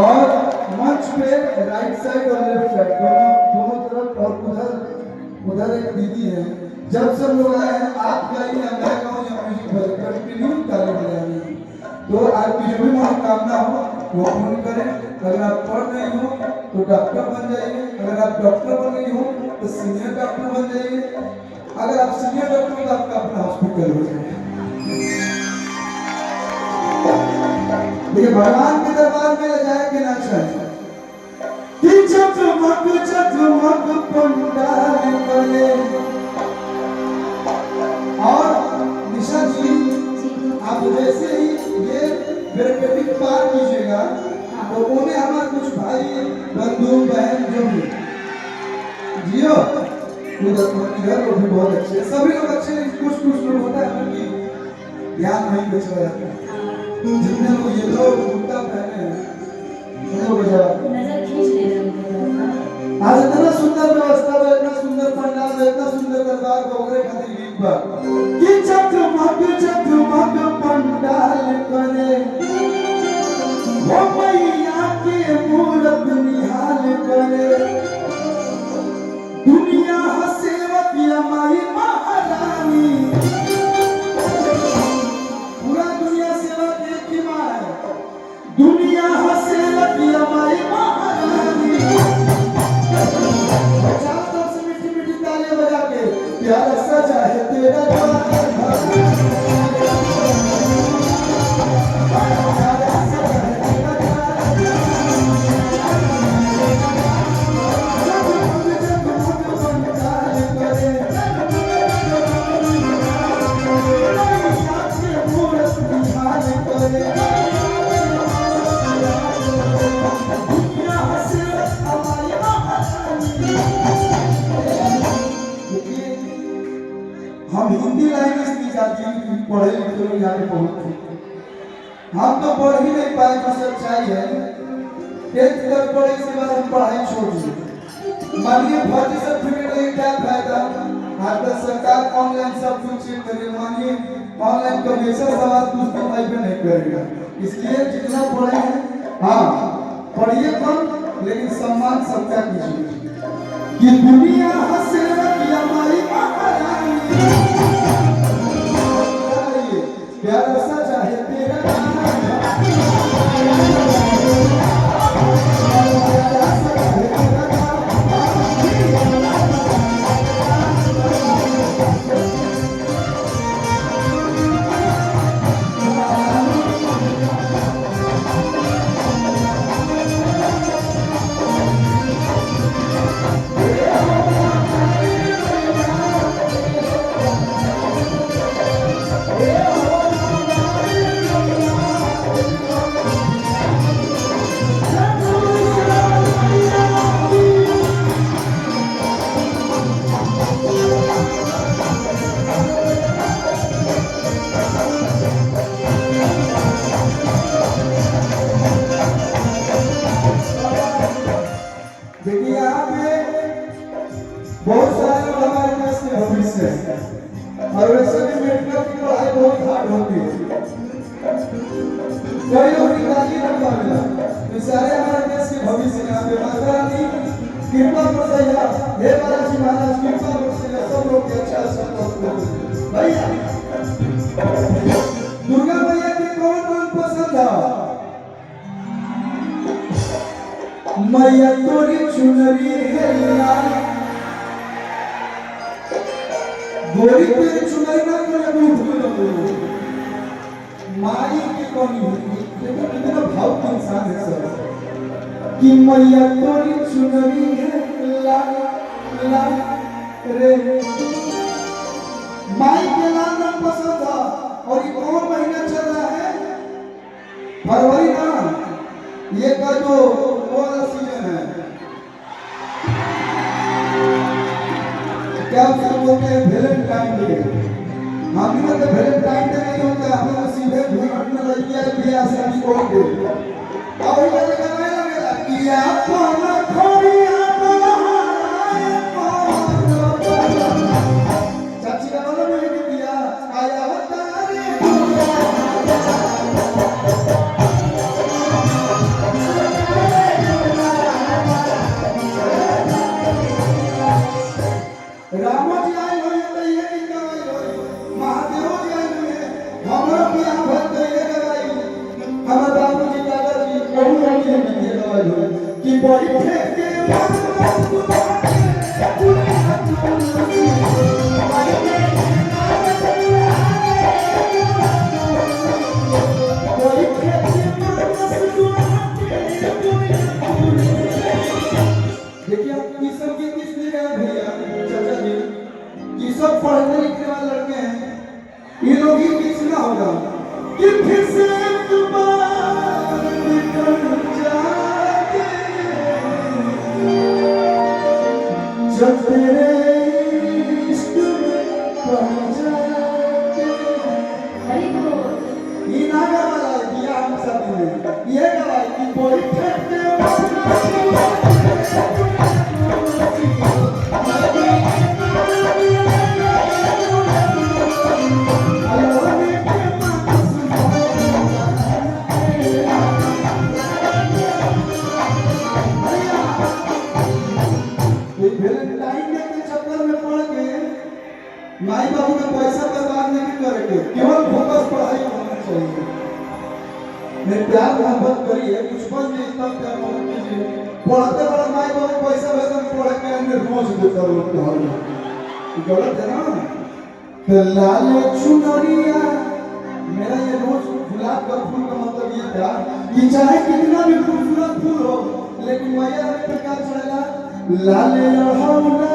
और मंच पे राइट साइड और लेफ्ट साइड दोनों तरफ और उधर एक दीदी है। जब सब लोग आए हैं आप गाइए मैं गाऊं या म्यूजिक कंटिन्यू ताली बजानी। तो आपकी जो भी मनोकामना हो वो पूर्ण करें। अगर आप पढ़ रहे हो तो डॉक्टर बन जाइए, अगर आप डॉक्टर बन रही हो तो सीनियर डॉक्टर बन जाइए, अगर आप सीनियर डॉक्टर हो तो आपका अपना हॉस्पिटल हो जाए। देखिए भगवान के दरबार में ले जाए कि ना चाहे कि जगमग जगमग पंडाल बने। और निशा जी आप जैसे ही ये मेरे पेटी पार कीजिएगा तो उन्हें हमारे कुछ भाई बंधु बहन जो भी जियो इधर लोग भी बहुत अच्छे हैं, सभी लोग अच्छे हैं। कुछ लोग होता है कि ध्यान नहीं कुछ हो जाता है। जितने लोग ये लोग कुर्ता पहने हैं वो नजर खींच ले रहे हैं। आज इतना सुंदर व्यवस्था है, इतना सुंदर पंडाल है, इतना सुंदर दरबार बोगरे खातिर गीत बा कि जगमग जगमग पंडाल करे वो मैया के मूरत निहाल करे। दुनिया सेवक या माई महारानी, पूरा दुनिया सेवा एक ही माँ है। दुनिया सेवक या माई महारानी, चारों तरफ से मीठी मीठी तालियां बजा के प्यार सजा है तेरा द्वार। हम हिंदी लैंग्वेज की जाती पढ़े लिखे लोग यहाँ पे पहुंचे, हम तो पढ़ ही नहीं पाए। जो सच्चाई है 10th तक पढ़े, इसके बाद हम पढ़ाई छोड़ दी। मानिए भर्ती सर्टिफिकेट लेके क्या फायदा, भारत सरकार ऑनलाइन सब कुछ चेक करे। मानिए ऑनलाइन का वैसा सवाल पूछते टाइप में नहीं करेगा। इसलिए जितना पढ़े हैं हाँ पढ़िए कम लेकिन सम्मान सबका कीजिए कि दुनिया सेवक या माई महारानी प्यार सजा है तेरा। देखिए यहाँ पे बहुत सारे लोग हमारे पास के भविष्य है और वैसे भी मेडिकल की पढ़ाई बहुत हार्ड होती है। कोई लोग निकाली नहीं पाएगा तो सारे हमारे देश के भविष्य यहाँ पे माता रानी कृपा बरसाइया, हे बालाजी महाराज कृपा बरसाइया, सब लोग अच्छा सब भैया। दुर्गा मैया की कौन कौन पसंद है? मैया तोरी चुनरी है लाल, गोरी तेरी चुनरी ना कोई रूठ में माई की कौन देखो कितना भाव का इंसान है सर कि मैया तोरी चुनरी है लाल लाल रे। माई के लाल रंग पसंद था। और ये कौन महीना चल रहा है? फरवरी ना, ये का जो वाला सीजन है क्या उसको बोलते हैं वैलेंटाइन डे। हम लोग तो वैलेंटाइन डे नहीं होता, हम लोग सीधे घूमने लग गया बिया से हम छोड़ दे और ये लगेगा कि आप ना खोरिया चाची का बोलो मुझे बिया आया होता रे बैठे के देखिए आप ये सब गीत इसलिए गाए भैया चाचा जी, ये सब पढ़ने लिखने वाले लड़के हैं, ये लोग ही गीत सुना होगा कि फिर से एक बार निकल जाते जब तेरे इश्क में पड़ जाते। ये नागा वाला है, दिया हम सब में ये गवा कि बैठे के माई बाबू का पैसा बर्बाद नहीं करके केवल फोकस पढ़ाई होना चाहिए। मेरे प्यार मोहब्बत करिए, कुछ बस नहीं तब प्यार मोहब्बत कीजिए। पढ़ते बड़ा माई बाबू पैसा वैसा पढ़ के अंदर रोज देता रहता है, गलत है ना। तो लाल चुनरिया मेरा ये रोज गुलाब का फूल का मतलब ये था कि चाहे कितना भी खूबसूरत फूल हो लेकिन मैया पे क्या चढ़ेगा लाल हौला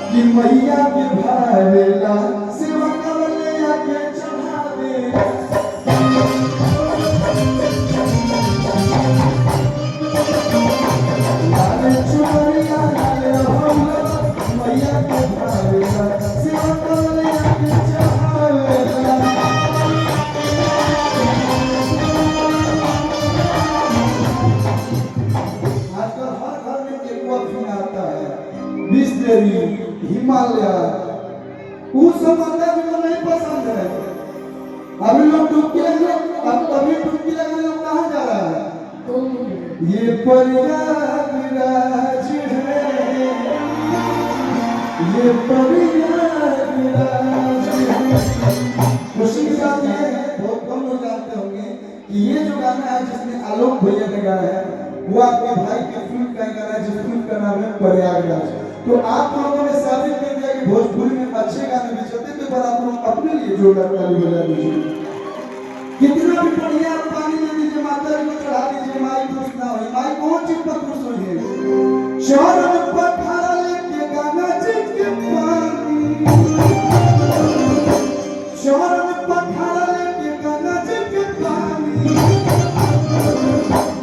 कि मैया के भावेला सेवा करले आके चढ़ावे। लाल चुनरिया लाल हौला मैया के भावेला सेवा करले आके चढ़ावेला। आजकल हर घर में केकुआ भी आता है, बिस्लेरी हिमालय, वो सब अंदर को नहीं पसंद है। अभी लोग डुबकी लगे, अब अभी डुबकी लगे लोग कहाँ जा रहा है? ये प्रयागराज है, ये प्रयागराज है। खुशी की बात ये है, बहुत कम लोग जानते होंगे कि ये जो गाना है जिसमें आलोक भैया ने गाया है वो आपके भाई के फिल्म का गाना है, जिस फिल्म का नाम है प्रयागराज। तो आप लोगों ने साबित कर दिया कि भोजपुरी में अच्छे गाने भी चलते थे, पर आप लोग अपने लिए जोरदार ताली बजा दीजिए। कितना भी बढ़िया आप पानी दे दीजिए, माता जी को चढ़ा दीजिए, माई खुश ना हुई। माई कौन चीज पर खुश हुई है? शहर पखारा लेके गाना चीज के पानी, शहर पखारा लेके गाना चीज के पानी।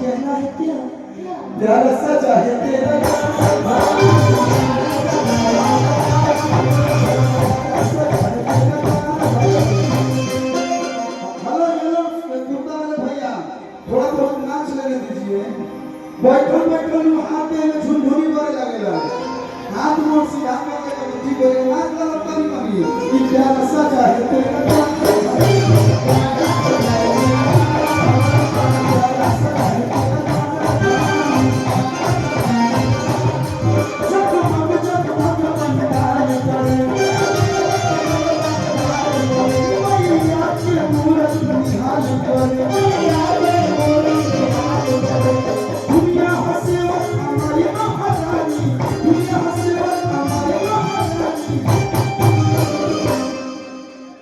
कहना है क्या प्यारा सजा है तेरा बैठल बैठल हाथ में झुनझुनी बरे लगेला, हाथ मोड़ सीधा करके कबड्डी करे हाथ लगा तभी कभी कि प्यार सजा है तेरा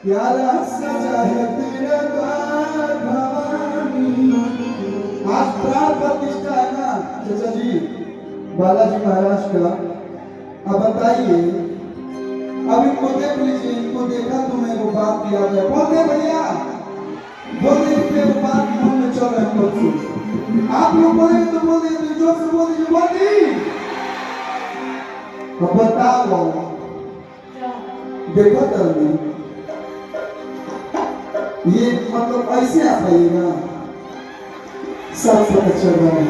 प्यारा सजा है तेरा भवानी। आज प्राण प्रतिष्ठा है ना चाचा जी बालाजी महाराज का। अब बताइए, अब इनको देख लीजिए, इनको देखा तो मैं वो बात याद है। बोलते भैया बोलते थे वो बात मन में चल रहा है। आप लोग बोलेंगे तो बोल दीजिए, जोर से बोल दीजिए, बोल दी। अब बताओ देखो तभी ये मतलब ऐसे आ पाएगा सब पता चल रहा है।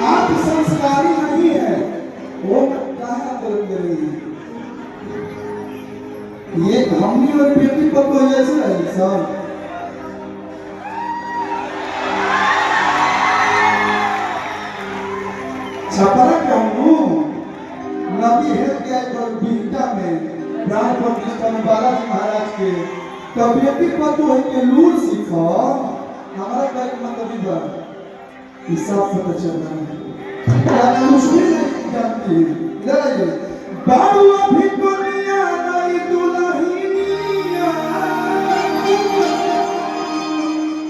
आप संस्कारी नहीं है, वो कहाँ कर रही है? ये हमनी और बेटी पर तो ऐसे है सब। छपरा कहूँ नदी है क्या बिहटा में प्राण प्रतिष्ठा में बालाजी महाराज के तबियती पर तो है के लूर सीखा हमारा का मतलब इधर हिसाब से तो चलना है। आप कुछ भी नहीं जानती, इधर आइए। बाबुआ भी दुनिया नई दुल्हनिया।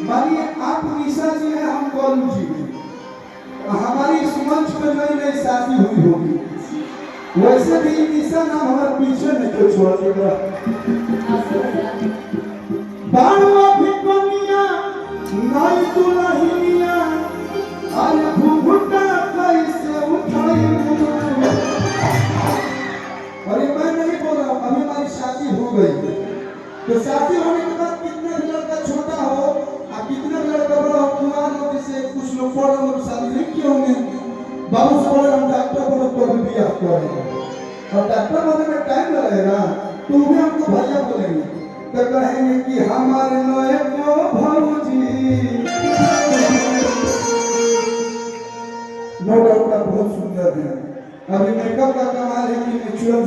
मानिए आप निशा जी हैं, हम गोलू जी हैं। हमारी इस मंच पे नई नई शादी हुई होगी, वैसे भी निशा नाम हमारे पीछे नहीं कोई छोड़ देगा। बाबुआ भी दुनिया नई दुल्हनिया, अरे घुघुटा कैसे उठाई। अरे मैं नहीं बोल रहा हूँ, अभी हमारी शादी हो गई, तो शादी होने के बाद कितना भी लड़का छोटा हो और कितना भी लड़का बड़ा हो, कुमार हो, जैसे कुछ लोग पढ़ रहे हैं शादी नहीं किए होंगे। बाबू से बोले हम डॉक्टर बनो तो भी बियाह करेंगे, और डॉक्टर बनने में टाइम लगेगा, तो भी हमको भैया बोलेंगे, तो कहेंगे कि हमारे नए को भौजी। नो डाउट आप बहुत सुंदर हैं। अभी मेकअप का कमाल है कि नेचुरल